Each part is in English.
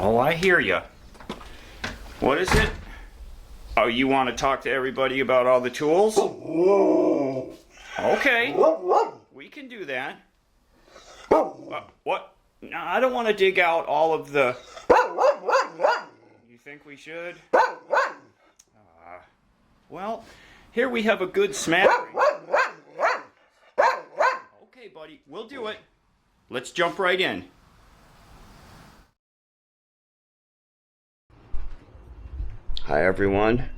Oh, I hear you. What is it? Oh, you want to talk to everybody about all the tools? Okay. We can do that. What? No, I don't want to dig out all of the... You think we should? Well, here we have a good smattering. Okay, buddy, we'll do it. Let's jump right in. Hi, everyone.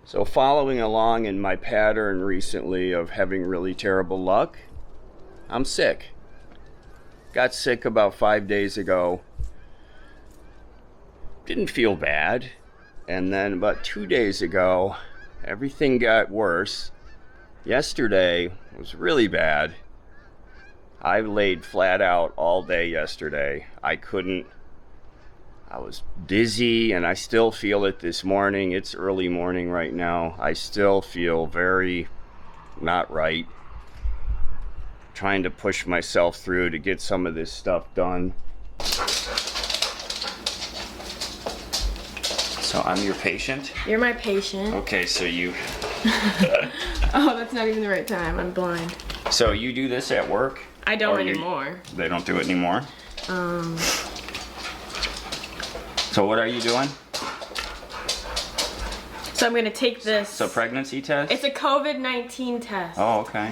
So following along in my pattern recently of having really terrible luck, I'm sick. Got sick about 5 days ago. Didn't feel bad. And then about 2 days ago, everything got worse. Yesterday was really bad. I laid flat out all day yesterday. I was dizzy, and I still feel it this morning. It's early morning right now. I still feel very not right. Trying to push myself through to get some of this stuff done. So I'm your patient? You're my patient. Okay, so you... Oh, that's not even the right time. I'm blind. So you do this at work? I don't anymore. They don't do it anymore? So what are you doing? So I'm going to take this. It's a pregnancy test? It's a COVID-19 test. Oh, okay.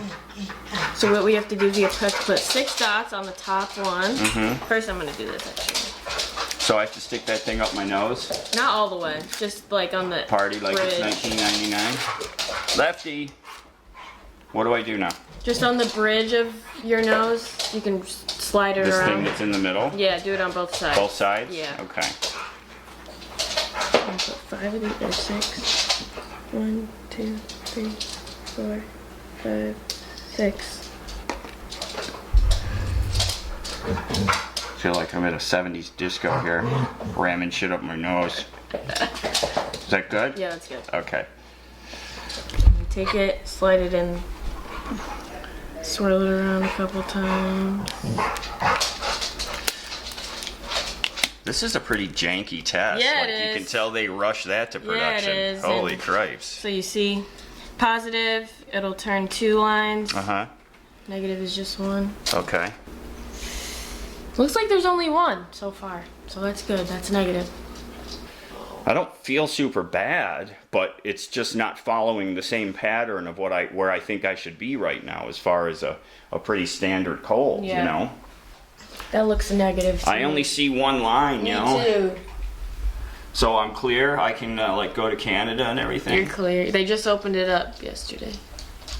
So what we have to do is we have to put 6 dots on the top one. Mm-hmm. First I'm going to do this, actually. So I have to stick that thing up my nose? Not all the way. Just like on the Party like bridge. it's 1999. Lefty! What do I do now? Just on the bridge of your nose. You can slide it This around. thing that's in the middle? Yeah, do it on both sides. Both sides? Yeah. Okay. Put 5 of these, or 6. 1, 2, 3, 4, 5, 6. Feel like I'm at a 70s disco here, ramming shit up my nose. Is that good? Yeah, that's good. Okay. Take it, slide it in, swirl it around a couple times. This is a pretty janky test. Yeah, like it you is. can tell they rush that to production. Yeah, it is. Holy And cripes. so you see, positive, it'll turn 2 lines. Uh-huh. Negative is just 1. Okay. Looks like there's only 1 so far. So that's good, that's negative. I don't feel super bad, but it's just not following the same pattern of where I think I should be right now as far as a pretty standard cold, Yeah. you know? That looks negative. I only see 1 line, you know? Me too. So I'm clear, I can like go to Canada and everything? You're clear. They just opened it up yesterday.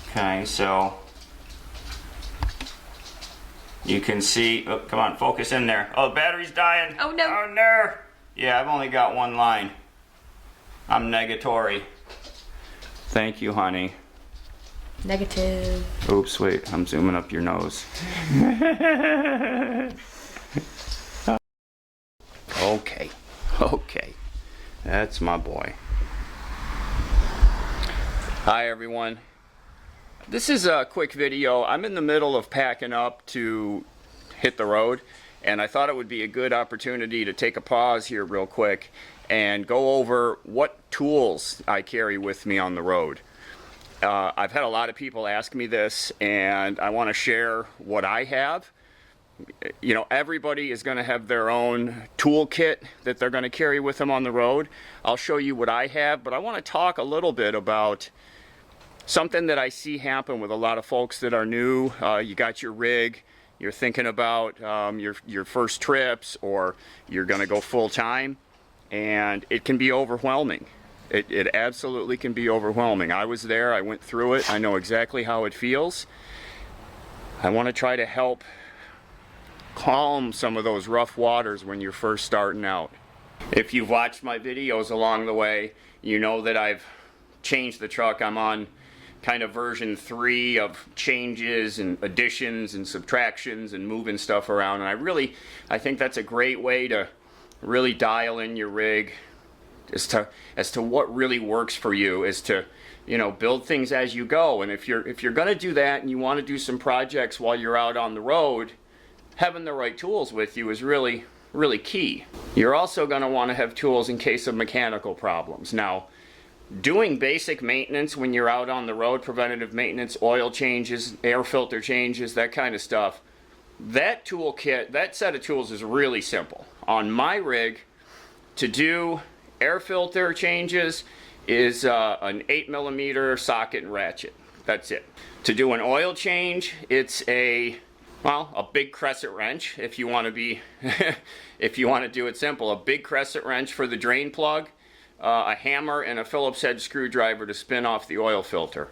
Okay, so you can see, oh, come on, focus in there. Oh, the battery's dying. Oh, no. Oh, no. Yeah, I've only got 1 line. I'm negatory. Thank you, honey. Negative. Oops, wait, I'm zooming up your nose. Okay, okay. That's my boy. Hi, everyone. This is a quick video. I'm in the middle of packing up to hit the road, and I thought it would be a good opportunity to take a pause here real quick and go over what tools I carry with me on the road. I've had a lot of people ask me this, and I want to share what I have. You know, everybody is going to have their own toolkit that they're going to carry with them on the road. I'll show you what I have, but I want to talk a little bit about something that I see happen with a lot of folks that are new. You got your rig, you're thinking about your first trips, or you're going to go full time, and it can be overwhelming. It absolutely can be overwhelming. I was there, I went through it, I know exactly how it feels. I want to try to help calm some of those rough waters when you're first starting out. If you've watched my videos along the way, you know that I've changed the truck. I'm on kind of version 3 of changes and additions and subtractions and moving stuff around, and I think that's a great way to really dial in your rig as to what really works for you, is to, you know, build things as you go. And if you're going to do that and you want to do some projects while you're out on the road, having the right tools with you is really really key. You're also going to want to have tools in case of mechanical problems. Now, doing basic maintenance when you're out on the road, preventative maintenance, oil changes, air filter changes, that kind of stuff, that toolkit, that set of tools is really simple. On my rig, to do air filter changes is an 8mm socket and ratchet. That's it. To do an oil change, it's a big crescent wrench if you want to be if you want to do it simple. A big crescent wrench for the drain plug, a hammer, and a Phillips head screwdriver to spin off the oil filter.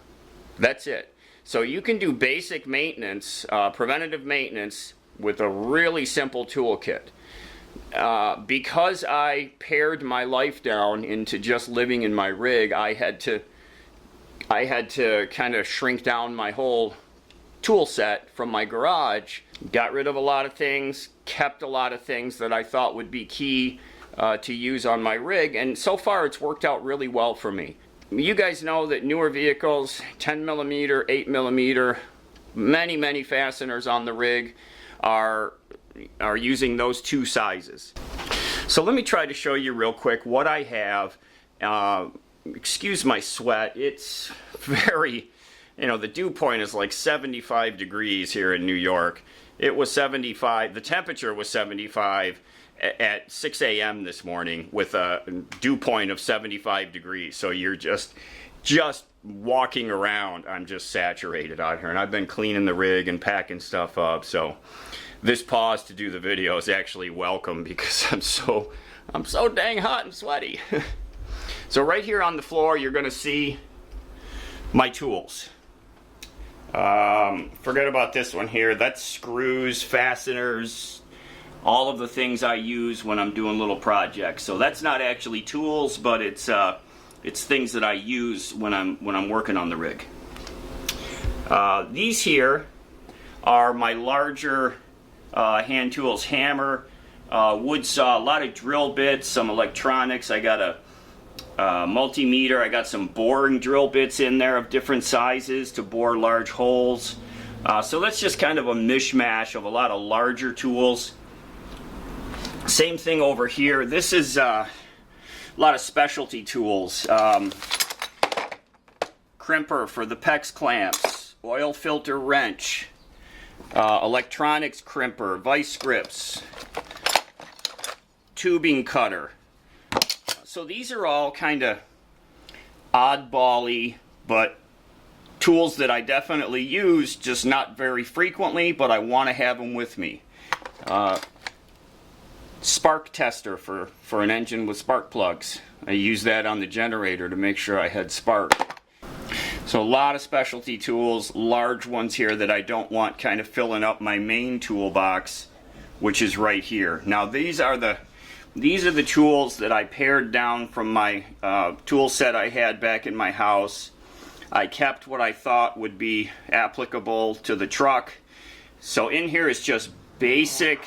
That's it. So you can do basic maintenance, preventative maintenance, with a really simple toolkit. Because I pared my life down into just living in my rig, I had to kind of shrink down my whole tool set from my garage. Got rid of a lot of things, kept a lot of things that I thought would be key to use on my rig, and so far it's worked out really well for me. You guys know that newer vehicles, 10mm, 8mm, many fasteners on the rig are using those two sizes. So let me try to show you real quick what I have. Excuse my sweat, it's very, the dew point is like 75 degrees here in New York. It was 75, the temperature was 75 at 6 a.m. this morning with a dew point of 75 degrees. So you're just walking around, I'm just saturated out here. And I've been cleaning the rig and packing stuff up. So this pause to do the video is actually welcome because I'm so dang hot and sweaty. So right here on the floor, you're going to see my tools. Forget about this one here. That's screws, fasteners, all of the things I use when I'm doing little projects. So that's not actually tools, but it's things that I use when I'm working on the rig. These here are my larger hand tools: hammer, wood saw, a lot of drill bits, some electronics. I got a multimeter. I got some boring drill bits in there of different sizes to bore large holes. So that's just kind of a mishmash of a lot of larger tools. Same thing over here. This is a lot of specialty tools. Crimper for the PEX clamps, oil filter wrench, electronics crimper, vice grips, tubing cutter. So these are all kind of oddball-y, but tools that I definitely use, just not very frequently, but I want to have them with me. Spark tester for an engine with spark plugs. I use that on the generator to make sure I had spark. So a lot of specialty tools, large ones here that I don't want kind of filling up my main toolbox, which is right here. Now these are the tools that I pared down from my tool set I had back in my house. I kept what I thought would be applicable to the truck. So in here is just basic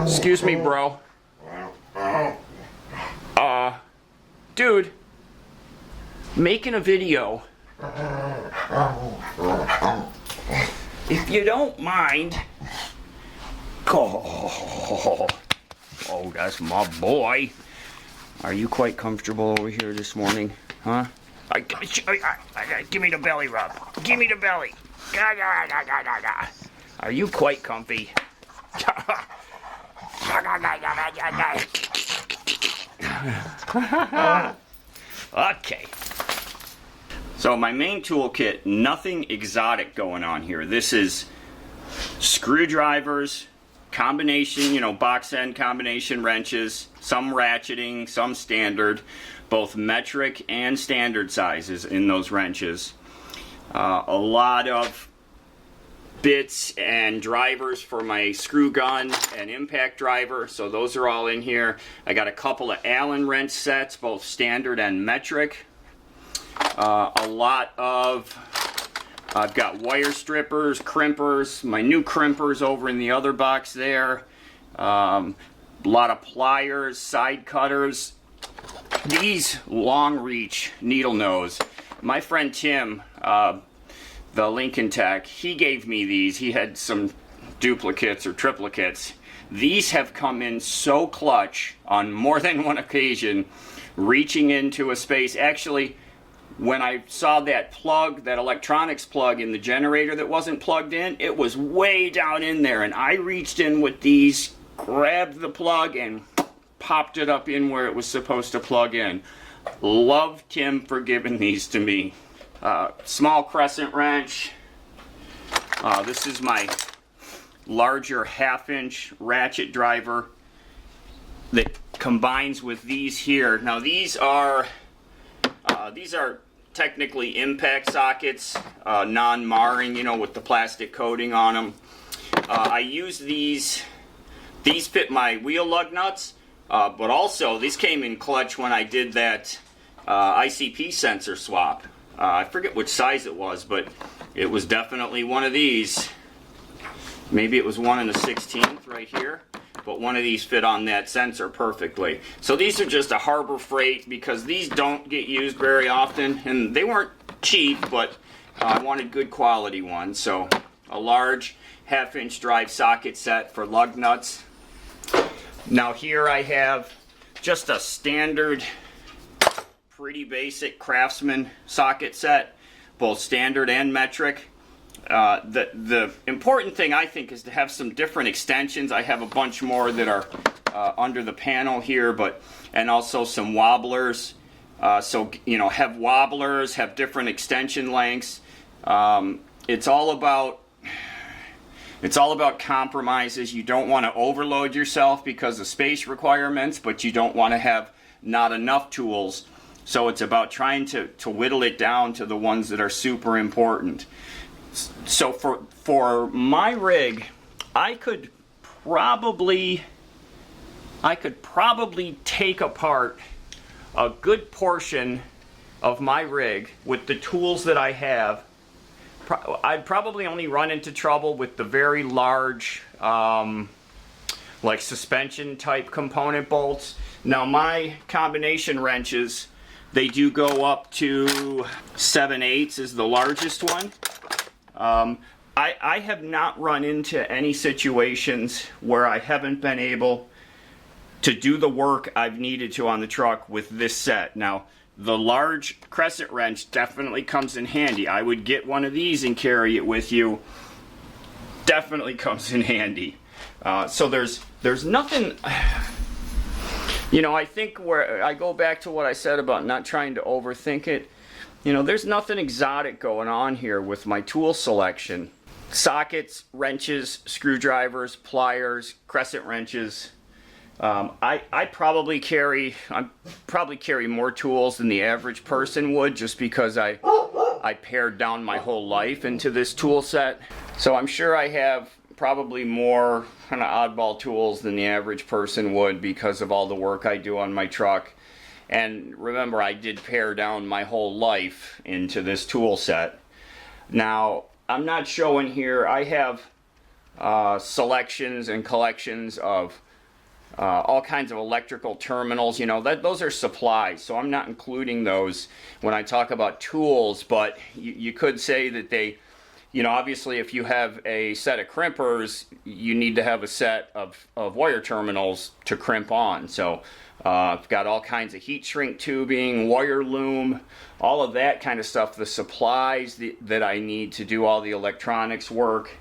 excuse me, bro. Dude, making a video. If you don't mind. Oh, that's my boy. Are you quite comfortable over here this morning? Huh? Give me the belly rub. Give me the belly. Are you quite comfy? Okay. So my main toolkit, nothing exotic going on here. This is screwdrivers, combination, box end combination wrenches, some ratcheting, some standard, both metric and standard sizes in those wrenches. A lot of bits and drivers for my screw gun and impact driver, so those are all in here. I got a couple of Allen wrench sets, both standard and metric. I've got wire strippers, crimpers, my new crimpers over in the other box there. A lot of pliers, side cutters. These long reach needle nose. My friend Tim the Lincoln Tech, he gave me these. He had some duplicates or triplicates. These have come in so clutch on more than one occasion, reaching into a space. Actually, when I saw that plug, that electronics plug in the generator that wasn't plugged in, it was way down in there, and I reached in with these, grabbed the plug, and popped it up in where it was supposed to plug in. Loved him for giving these to me. Small crescent wrench. This is my larger 1/2-inch ratchet driver that combines with these here. Now these are technically impact sockets, non-marring, you know, with the plastic coating on them. I use these. These fit my wheel lug nuts, but also these came in clutch when I did that ICP sensor swap. I forget which size it was, but it was definitely one of these. Maybe it was 1 1/16 right here, but one of these fit on that sensor perfectly. So these are just a Harbor Freight because these don't get used very often, and they weren't cheap, but I wanted good quality ones. So a large 1/2-inch drive socket set for lug nuts. Now here I have just a standard, pretty basic Craftsman socket set, both standard and metric. The important thing I think is to have some different extensions. I have a bunch more that are under the panel here, and also some wobblers. So you know, have wobblers, have different extension lengths. It's all about compromises. You don't want to overload yourself because of space requirements, but you don't want to have not enough tools. So it's about trying to whittle it down to the ones that are super important. So for my rig, I could probably take apart a good portion of my rig with the tools that I have. I'd probably only run into trouble with the very large like suspension type component bolts. Now my combination wrenches, they do go up to 7/8 is the largest one. I have not run into any situations where I haven't been able to do the work I've needed to on the truck with this set. Now, the large crescent wrench definitely comes in handy. I would get one of these and carry it with you. Definitely comes in handy. So there's nothing, you know, I think where I go back to what I said about not trying to overthink it. You know, there's nothing exotic going on here with my tool selection. Sockets, wrenches, screwdrivers, pliers, crescent wrenches. I probably carry more tools than the average person would, just because I pared down my whole life into this tool set. So I'm sure I have probably more kind of oddball tools than the average person would because of all the work I do on my truck. And remember, I did pare down my whole life into this tool set. Now, I'm not showing here, I have selections and collections of all kinds of electrical terminals. You know, those are supplies, so I'm not including those when I talk about tools, but you could say that they, you know, obviously if you have a set of crimpers, you need to have a set of wire terminals to crimp on. So I've got all kinds of heat shrink tubing, wire loom, all of that kind of stuff, the supplies that I need to do all the electronics work,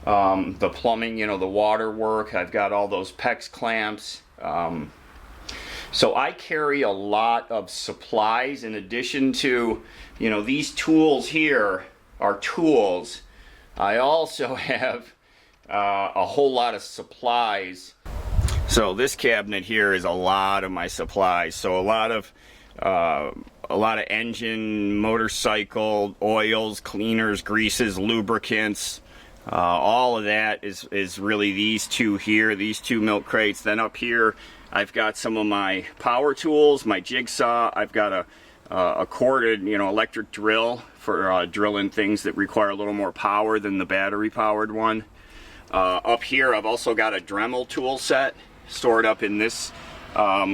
the plumbing, you know, the water work. I've got all those PEX clamps. So I carry a lot of supplies in addition to, you know, these tools here are tools. I also have a whole lot of supplies. So this cabinet here is a lot of my supplies. So a lot of engine, motorcycle, oils, cleaners, greases, lubricants. All of that is really these two here, these two milk crates. Then up here, I've got some of my power tools, my jigsaw. I've got a corded, you know, electric drill for drilling things that require a little more power than the battery-powered one. Up here, I've also got a Dremel tool set stored up in this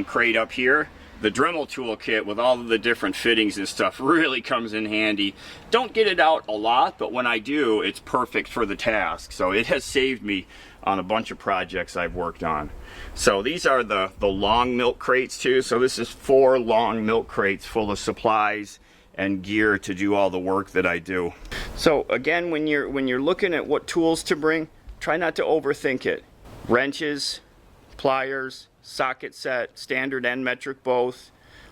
crate up here. the Dremel toolkit with all of the different fittings and stuff really comes in handy. Don't get it out a lot, but when I do, it's perfect for the task. So it has saved me on a bunch of projects I've worked on. So these are the long milk crates too. So this is 4 long milk crates full of supplies and gear to do all the work that I do. So again, when you're looking at what tools to bring, try not to overthink it. Wrenches, pliers, socket set, standard and metric both,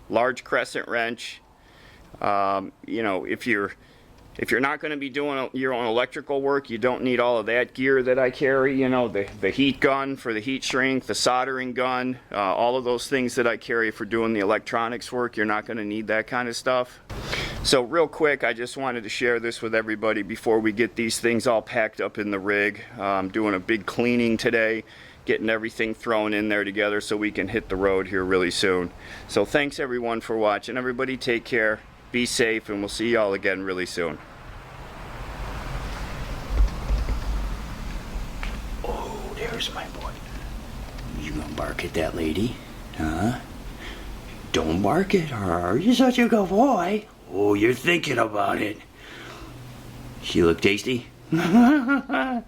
large crescent wrench. You know, if you're not going to be doing your own electrical work, you don't need all of that gear that I carry. You know, the heat gun for the heat shrink, the soldering gun, all of those things that I carry for doing the electronics work. You're not going to need that kind of stuff. So real quick, I just wanted to share this with everybody before we get these things all packed up in the rig. I'm doing a big cleaning today, getting everything thrown in there together so we can hit the road here really soon. So thanks everyone for watching. Everybody take care, be safe, and we'll see y'all again really soon. Oh, there's my boy. You gonna bark at that lady? Huh? Don't bark at her. You're such a good boy. Oh, you're thinking about it. She look tasty? That's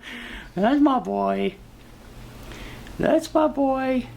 my boy. That's my boy.